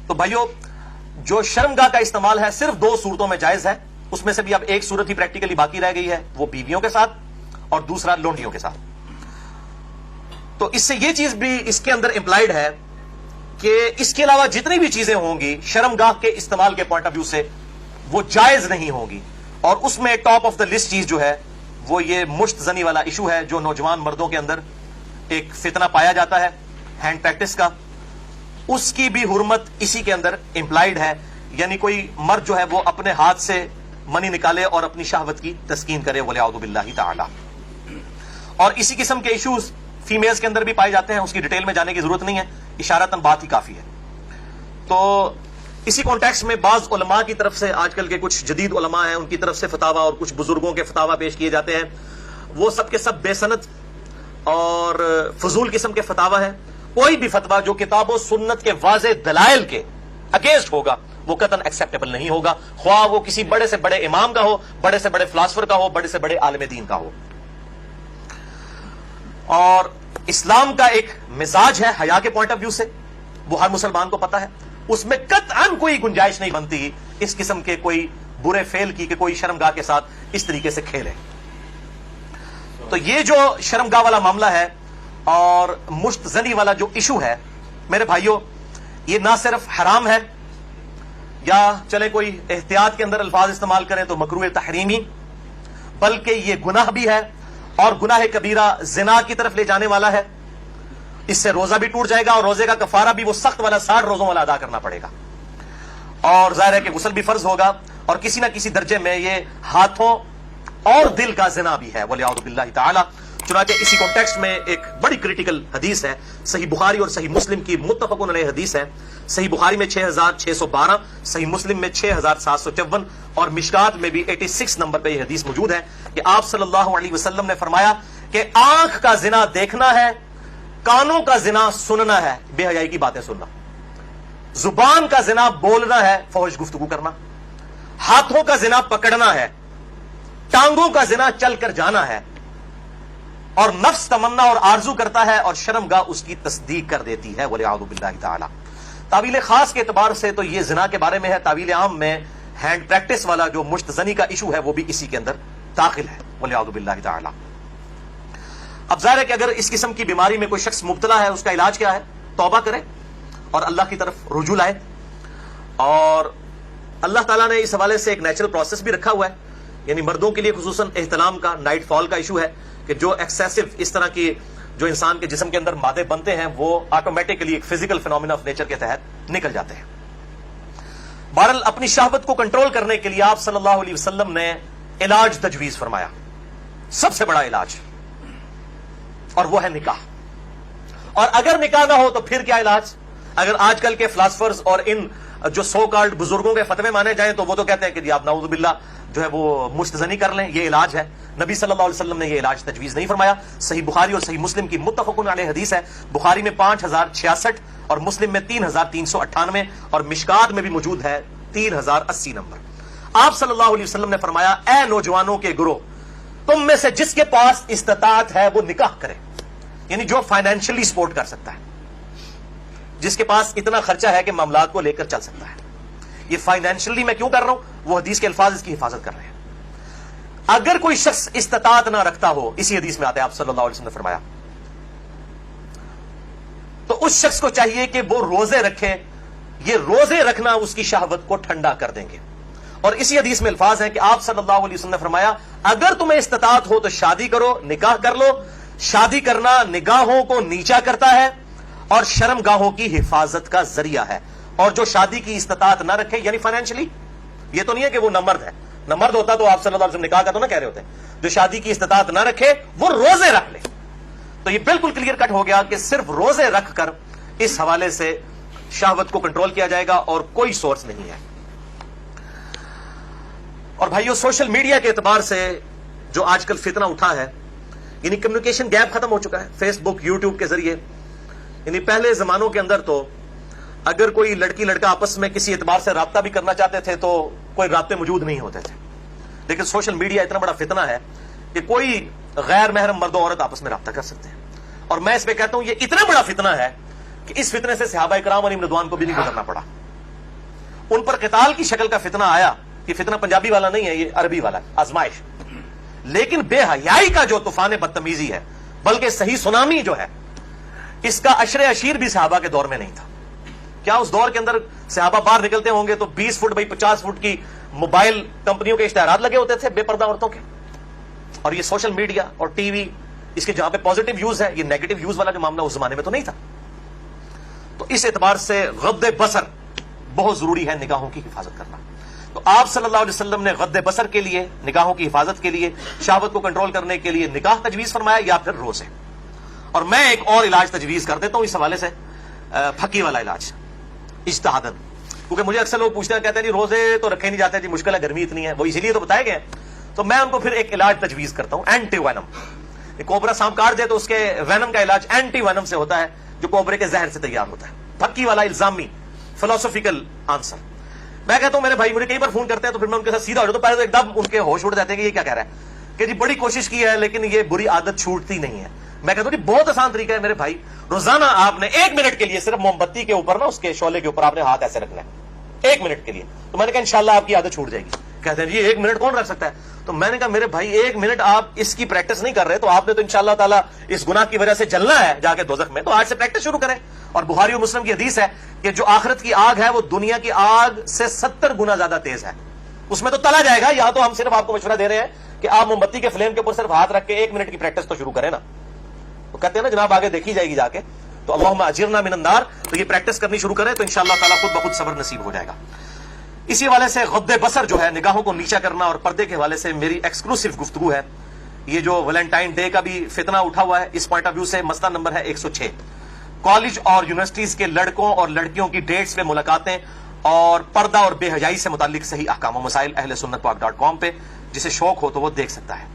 تو بھائیو جو شرمگاہ کا استعمال ہے صرف 2 صورتوں میں جائز ہے، اس میں سے بھی اب ایک صورت ہی پریکٹیکلی باقی رہ گئی ہے، وہ بیویوں کے ساتھ اور دوسرا لونڈیوں کے ساتھ. تو اس سے یہ چیز بھی اس کے اندر امپلائڈ ہے کہ اس کے علاوہ جتنی بھی چیزیں ہوں گی شرمگاہ کے استعمال کے پوائنٹ آف ویو سے وہ جائز نہیں ہوگی. اور اس میں ٹاپ آف دا لسٹ چیز جو ہے وہ یہ مشت زنی والا ایشو ہے، جو نوجوان مردوں کے اندر ایک فتنہ پایا جاتا ہے ہینڈ پریکٹس کا، اس کی بھی حرمت اسی کے اندر امپلائڈ ہے. یعنی کوئی مرد جو ہے وہ اپنے ہاتھ سے منی نکالے اور اپنی شہوت کی تسکین کرے ولیعوذ باللہ تعالی. اور اسی قسم کے ایشوز فیمیلز کے اندر بھی پائے جاتے ہیں، اس کی ڈیٹیل میں جانے کی ضرورت نہیں ہے، اشارتاً بات ہی کافی ہے. تو اسی کانٹیکسٹ میں بعض علماء کی طرف سے، آج کل کے کچھ جدید علماء ہیں ان کی طرف سے فتاوا اور کچھ بزرگوں کے فتاوا پیش کیے جاتے ہیں، وہ سب کے سب بے سند اور فضول قسم کے فتاوا ہیں. کوئی بھی فتوا جو کتاب و سنت کے واضح دلائل کے اگینسٹ ہوگا وہ قطعاً ایکسیپٹیبل نہیں ہوگا، خواہ وہ کسی بڑے سے بڑے امام کا ہو، بڑے سے بڑے فلاسفر کا ہو، بڑے سے بڑے عالم دین کا ہو. اور اسلام کا ایک مزاج ہے حیا کے پوائنٹ آف ویو سے، وہ ہر مسلمان کو پتا ہے، اس میں قطعاً کوئی گنجائش نہیں بنتی اس قسم کے کوئی برے فعل کی کہ کوئی شرمگاہ کے ساتھ اس طریقے سے کھیلے. تو یہ جو شرمگاہ والا معاملہ ہے اور مشت زنی والا جو ایشو ہے میرے بھائیوں، یہ نہ صرف حرام ہے یا چلے کوئی احتیاط کے اندر الفاظ استعمال کریں تو مکروہ تحریمی، بلکہ یہ گناہ بھی ہے اور گناہ کبیرہ زنا کی طرف لے جانے والا ہے. اس سے روزہ بھی ٹوٹ جائے گا اور روزے کا کفارہ بھی وہ سخت والا 60 روزوں والا ادا کرنا پڑے گا، اور ظاہر ہے کہ غسل بھی فرض ہوگا، اور کسی نہ کسی درجے میں یہ ہاتھوں اور دل کا زنا بھی ہے ولیعوذ باللہ تعالی. چنانچہ اسی کانٹیکسٹ میں ایک بڑی کریٹیکل حدیث ہے، صحیح بخاری اور صحیح مسلم کی متفقن علیہ حدیث ہے. صحیح بخاری میں 6612، صحیح مسلم میں 6754 اور مشکات میں بھی 86 نمبر پہ یہ حدیث موجود ہے کہ آپ صلی اللہ علیہ وسلم نے فرمایا کہ آنکھ کا زنا دیکھنا ہے، کانوں کا زنا سننا ہے، بے حیائی کی باتیں سننا، زبان کا زنا بولنا ہے، فحش گفتگو کرنا، ہاتھوں کا زنا پکڑنا ہے، ٹانگوں کا زنا چل کر جانا ہے، اور نفس تمنا اور آرزو کرتا ہے اور شرمگاہ اس کی تصدیق کر دیتی ہے ولیعوذ باللہ تعالی. تعویل خاص کے اعتبار سے تو یہ زنا کے بارے میں ہے، تعویل عام میں ہینڈ پریکٹس والا جو مشت زنی کا ایشو ہے وہ بھی اسی کے اندر داخل ہے ولیعوذ باللہ تعالی. اب ظاہر ہے کہ اگر اس قسم کی بیماری میں کوئی شخص مبتلا ہے، اس کا علاج کیا ہے؟ توبہ کرے اور اللہ کی طرف رجوع لائے. اور اللہ تعالیٰ نے اس حوالے سے ایک نیچرل پروسیس بھی رکھا ہوا ہے، یعنی مردوں کے لیے خصوصاً احتلام کا، نائٹ فال کا ایشو ہے کہ جو ایکسیسو اس طرح کی جو انسان کے جسم کے اندر مادے بنتے ہیں وہ آٹومیٹکلی ایک فزیکل فینومینا آف نیچر کے تحت نکل جاتے ہیں. بہرحال اپنی شہوت کو کنٹرول کرنے کے لیے آپ صلی اللہ علیہ وسلم نے علاج تجویز فرمایا، سب سے بڑا علاج، اور وہ ہے نکاح. اور اگر نکاح نہ ہو تو پھر کیا علاج؟ اگر آج کل کے فلاسفرز اور ان جو سو کالڈ بزرگوں کے فتوے مانے جائیں تو وہ تو کہتے ہیں کہ جی آپ نعوذ باللہ جو ہے وہ مشت زنی کر لیں، یہ علاج ہے. نبی صلی اللہ علیہ وسلم نے یہ علاج تجویز نہیں فرمایا. صحیح بخاری اور صحیح مسلم کی متفقن علیہ حدیث ہے، بخاری میں 5066 اور مسلم میں 3398 اور مشکات میں بھی موجود ہے 3080 نمبر. آپ صلی اللہ علیہ وسلم نے فرمایا، اے نوجوانوں کے گروہ، تم میں سے جس کے پاس استطاعت ہے وہ نکاح کرے، یعنی جو فائنینشلی سپورٹ کر سکتا ہے، جس کے پاس اتنا خرچہ ہے کہ معاملات کو لے کر چل سکتا ہے. یہ فائنینشلی میں کیوں کر رہا ہوں؟ وہ حدیث کے الفاظ اس کی حفاظت کر رہے ہیں. اگر کوئی شخص استطاعت نہ رکھتا ہو، اسی حدیث میں آتا ہے آپ صلی اللہ علیہ وسلم نے فرمایا، تو اس شخص کو چاہیے کہ وہ روزے رکھے. یہ روزے رکھنا اس کی شہوت کو ٹھنڈا کر دیں گے. اور اسی حدیث میں الفاظ ہیں کہ آپ صلی اللہ علیہ وسلم نے فرمایا، اگر تمہیں استطاعت ہو تو شادی کرو، نکاح کر لو. شادی کرنا نگاہوں کو نیچا کرتا ہے اور شرمگاہوں کی حفاظت کا ذریعہ ہے. اور جو شادی کی استطاعت نہ رکھے، یعنی فائنینشلی، یہ تو نہیں ہے کہ وہ نہ مرد ہے، نہ مرد ہوتا تو آپ صلی اللہ علیہ وسلم نکاح کا تو نہ کہہ رہے ہوتے. جو شادی کی استطاعت نہ رکھے وہ روزے رکھ لے. تو یہ بالکل کلیئر کٹ ہو گیا کہ صرف روزے رکھ کر اس حوالے سے شہوت کو کنٹرول کیا جائے گا اور کوئی سورس نہیں ہے. اور بھائیو، سوشل میڈیا کے اعتبار سے جو آج کل فتنہ اٹھا ہے، یعنی کمیونیکیشن گیپ ختم ہو چکا ہے فیس بک، یوٹیوب کے ذریعے. یعنی پہلے زمانوں کے اندر تو اگر کوئی لڑکی لڑکا آپس میں کسی اعتبار سے رابطہ بھی کرنا چاہتے تھے تو کوئی رابطے موجود نہیں ہوتے تھے. لیکن سوشل میڈیا اتنا بڑا فتنہ ہے کہ کوئی غیر محرم مرد و عورت آپس میں رابطہ کر سکتے ہیں. اور میں اس پہ کہتا ہوں یہ اتنا بڑا فتنہ ہے کہ اس فتنے سے صحابہ کرام علیہم رضوان کو بھی نہیں گزرنا پڑا. ان پر قتال کی شکل کا فتنہ آیا. یہ فتنہ پنجابی والا نہیں ہے, یہ عربی والا ہے, آزمائش. لیکن بے حیائی کا جو طوفان بدتمیزی ہے, بلکہ صحیح سونامی جو ہے, اس کا عشر اشیر بھی صحابہ کے دور میں نہیں تھا. کیا اس دور کے اندر صحابہ باہر نکلتے ہوں گے تو 20 فٹ بائی 50 فٹ کی موبائل کمپنیوں کے اشتہارات لگے ہوتے تھے بے پردہ عورتوں کے؟ اور یہ سوشل میڈیا اور ٹی وی, اس کے جہاں پہ پازیٹیو یوز ہے, یہ نیگیٹو یوز والا جو معاملہ اس زمانے میں تو نہیں تھا. تو اس اعتبار سے غض بصر بہت ضروری ہے, نگاہوں کی حفاظت کرنا. تو آپ صلی اللہ علیہ وسلم نے غض بصر کے لیے, نگاہوں کی حفاظت کے لیے, شہوت کو کنٹرول کرنے کے لیے نکاح تجویز فرمایا یا پھر روزے. اور میں ایک اور علاج تجویز کر دیتا ہوں اس حوالے سے, پھکی والا علاج, اجتہادن. کیونکہ مجھے اکثر لوگ پوچھتے ہیں, کہتے ہیں جی روزے تو رکھے نہیں جاتے, جی مشکل ہے, گرمی اتنی ہے, وہ اسی لیے تو بتائے گئے ہیں. تو میں ان کو پھر ایک علاج تجویز کرتا ہوں, اینٹی وینم. کوبرا سانپ کاٹ دے تو اس کے وینم کا علاج اینٹی وینم سے ہوتا ہے, جو کوبرے کے زہر سے تیار ہوتا ہے. پھکی والا الزامی فلسفیکل آنسر. میں کہتا ہوں میرے بھائی مجھے کئی بار فون کرتے ہیں تو پھر میں ان کے ساتھ سیدھا ہو جاتا ہوں. پہلے تو ایک دم ان کے ہوش اڑ جاتے ہیں کہ یہ کیا کہہ رہا ہے, کہ جی بڑی کوشش کی ہے لیکن یہ بری عادت چھوٹتی نہیں ہے. میں کہتا ہوں جی بہت آسان طریقہ ہے میرے بھائی, روزانہ آپ نے 1 منٹ کے لیے صرف موم بتی کے اوپر نا, اس کے شعلے کے اوپر آپ نے ہاتھ ایسے رکھنا ہے 1 منٹ کے لیے. تو میں نے کہا انشاءاللہ آپ کی عادت چھوٹ جائے گی. کہتے ہیں جی 1 منٹ کون رکھ سکتا ہے؟ تو میں نے کہا میرے بھائی 1 منٹ آپ اس کی پریکٹس نہیں کر رہے تو آپ نے تو انشاءاللہ تعالیٰ اس گناہ کی وجہ سے جلنا ہے جا کے دوزخ میں. تو آج سے پریکٹس شروع کریں. اور بخاری و مسلم کی حدیث ہے کہ جو آخرت کی آگ ہے وہ دنیا کی آگ سے 70 گنا زیادہ تیز ہے, اس میں تو تلا جائے گا. یہاں تو ہم صرف آپ کو مشورہ دے رہے ہیں کہ آپ موم بتی کے فلیم کے اوپر صرف ہاتھ رکھ کے 1 منٹ کی پریکٹس تو شروع کریں نا. تو کہتے ہیں نا جناب آگے دیکھی جائے گی جا کے, تو اللہم اجرنا من النار, تو یہ پریکٹس کرنی شروع کریں تو انشاءاللہ تعالیٰ خود بخود صبر نصیب ہو جائے گا. اسی حوالے سے غض بصر جو ہے, نگاہوں کو نیچا کرنا اور پردے کے حوالے سے میری ایکسکلوسیو گفتگو ہے. یہ جو ویلنٹائن ڈے کا بھی فتنہ اٹھا ہوا ہے, اس پوائنٹ آف ویو سے مسئلہ نمبر ہے 106. کالج اور یونیورسٹیز کے لڑکوں اور لڑکیوں کی ڈیٹس پہ ملاقاتیں اور پردہ اور بے حیائی سے متعلق صحیح احکام و مسائل اہل سنت پاک .com پہ, جسے شوق ہو تو وہ دیکھ سکتا ہے.